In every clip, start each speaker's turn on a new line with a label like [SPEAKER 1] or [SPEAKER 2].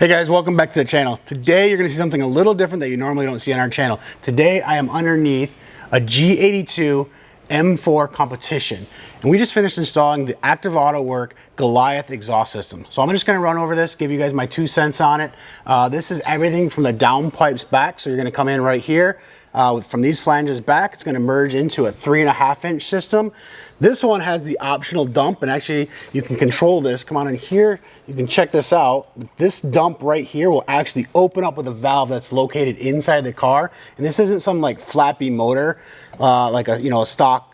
[SPEAKER 1] Hey guys, welcome back to the channel. Today you're going to see something a little different that you normally don't see on our channel. Today I am underneath a G82 M4 competition. And we just finished installing the active Autowerke Goliath exhaust system. So I'm just going to run over this, give you guys my 2 cents on it. This is everything from the downpipes back. So you're going to come in right here. From these flanges back, it's going to merge into a 3.5-inch system. This one has the optional dump, and actually you can control this. Come on in here, you can check this out. This dump right here will actually open up with a valve that's located inside the car. And this isn't some like flappy motor, like a stock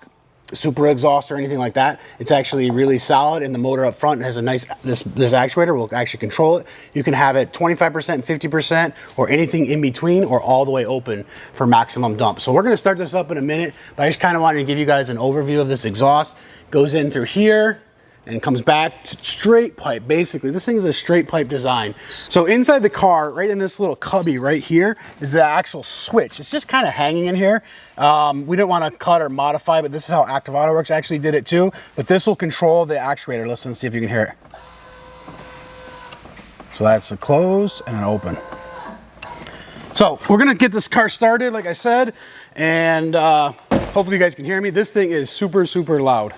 [SPEAKER 1] Supra exhaust or anything like that. It's actually really solid, and the motor up front has a nice, this actuator will actually control it. You can have it 25%, 50%, or anything in between, or all the way open for maximum dump. So we're gonna start this up in a minute, but I just kind of wanted to give you guys an overview of this exhaust. Goes in through here and comes back to straight pipe. Basically, this thing is a straight pipe design. So inside the car, right in this little cubby right here, is the actual switch. It's just kind of hanging in here. We didn't want to cut or modify, but this is how Active Autowerke actually did it too. But this will control the actuator. Listen, see if you can hear it. So that's a close and an open. So we're gonna get this car started, like I said, and hopefully you guys can hear me. This thing is super, super loud.